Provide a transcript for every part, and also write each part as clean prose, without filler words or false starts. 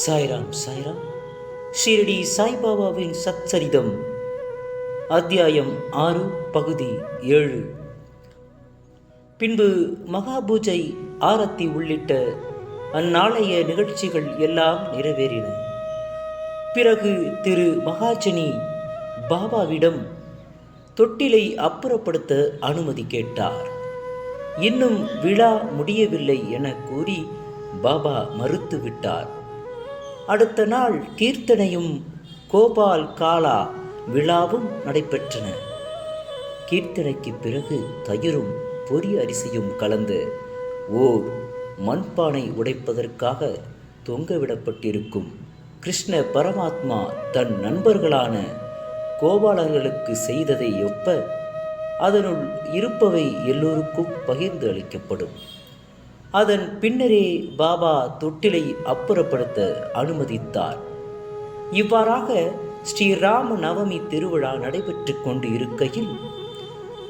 சாய்ராம் சாய்ராம். ஷிரடி சாய்பாபாவின் சச்சரிதம், அத்தியாயம் 6, பகுதி 7. பின்பு மகாபூஜை, ஆரத்தி உள்ளிட்ட அந்நாளைய நிகழ்ச்சிகள் எல்லாம் நிறைவேறின. பிறகு திரு மகாஜனி பாபாவிடம் தொட்டிலை அப்புறப்படுத்த அனுமதி கேட்டார். இன்னும் விழா முடியவில்லை என கூறி பாபா மறுத்துவிட்டார். அடுத்த நாள் கீர்த்தனையும் கோபால் காலா விழாவும் நடைபெற்றன. கீர்த்தனைக்கு பிறகு தயிரும் பொரி அரிசியும் கலந்து ஓர் மண்பானை உடைப்பதற்காக தொங்கவிடப்பட்டிருக்கும் கிருஷ்ண பரமாத்மா தன் நண்பர்களான கோபாலர்களுக்கு செய்ததை ஒப்ப அதனுள் இருப்பவை எல்லோருக்கும் பகிர்ந்து அளிக்கப்படும். அதன் பின்னரே பாபா தொட்டிலை அப்புறப்படுத்த அனுமதித்தார். இவ்வாறாக ஸ்ரீராம நவமி திருவிழா நடைபெற்று கொண்டு இருக்கையில்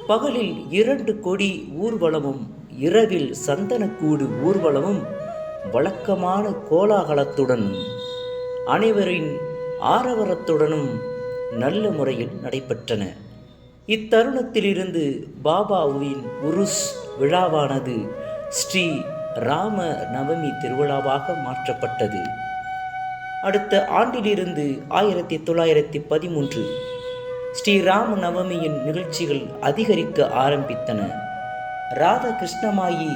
பகலில் 2 கொடி ஊர்வலமும் இரவில் சந்தனக்கூடு ஊர்வலமும் வழக்கமான கோலாகலத்துடனும் அனைவரின் ஆரவரத்துடனும் நல்ல முறையில் நடைபெற்றன. இத்தருணத்திலிருந்து பாபாவின் உருஸ் விழாவானது ஸ்ரீ ராம நவமி திருவிழாவாக மாற்றப்பட்டது. அடுத்த ஆண்டிலிருந்து 1913 ஸ்ரீராம நவமியின் நிகழ்ச்சிகள் அதிகரிக்க ஆரம்பித்தன. ராதா கிருஷ்ணமாயி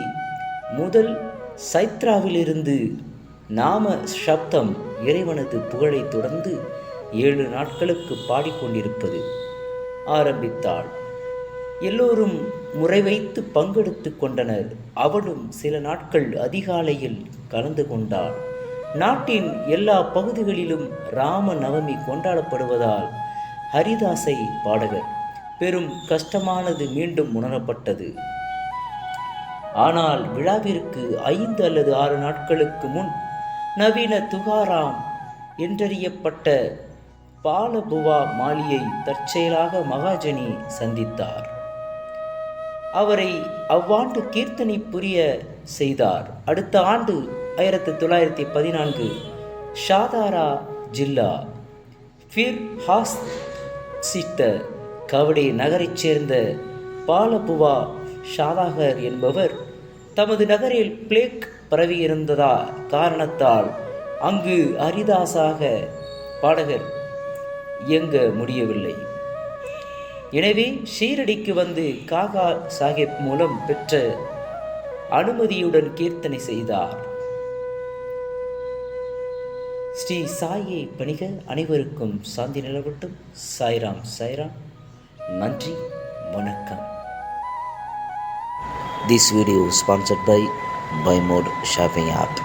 முதல் சைத்ராவிலிருந்து நாம சப்தம் இறைவனது புகழை தொடர்ந்து 7 நாட்களுக்கு பாடிக்கொண்டிருப்பது ஆரம்பித்தாள். எல்லோரும் முறை வைத்து பங்கெடுத்து கொண்டனர். அவளும் சில நாட்கள் அதிகாலையில் கலந்து கொண்டாள். நாட்டின் எல்லா பகுதிகளிலும் ராம நவமி கொண்டாடப்படுவதால் ஹரிதாசை பாடகர் பெரும் கஷ்டமானது மீண்டும் உணரப்பட்டது. ஆனால் விழாவிற்கு 5 அல்லது 6 நாட்களுக்கு முன் நவீன துகாராம் என்றறியப்பட்ட பாலபுவா மாலியை தற்செயலாக மகாஜனி சந்தித்தார். அவரை அவ்வாண்டு கீர்த்தனை புரிய செய்தார். அடுத்த ஆண்டு 1914 ஷாதாரா ஜில்லா ஃபிர் ஹாஸ் சித்த கவடே நகரைச் சேர்ந்த பாலபுவா ஷாதாகர் என்பவர் தமது நகரில் பிளேக் பரவியிருந்ததா காரணத்தால் அங்கு ஹரிதாசாக பாடகர் இயங்க முடியவில்லை. எனவே ஷீரடிக்கு வந்து காகா சாஹிப் மூலம் பெற்ற அனுமதியுடன் கீர்த்தனை செய்தார். ஸ்ரீ சாயை பணிக. அனைவருக்கும் சாந்தி நிலவட்டும். சாய்ராம் சாய்ராம். நன்றி, வணக்கம். This video is sponsored by Mode Shopping app.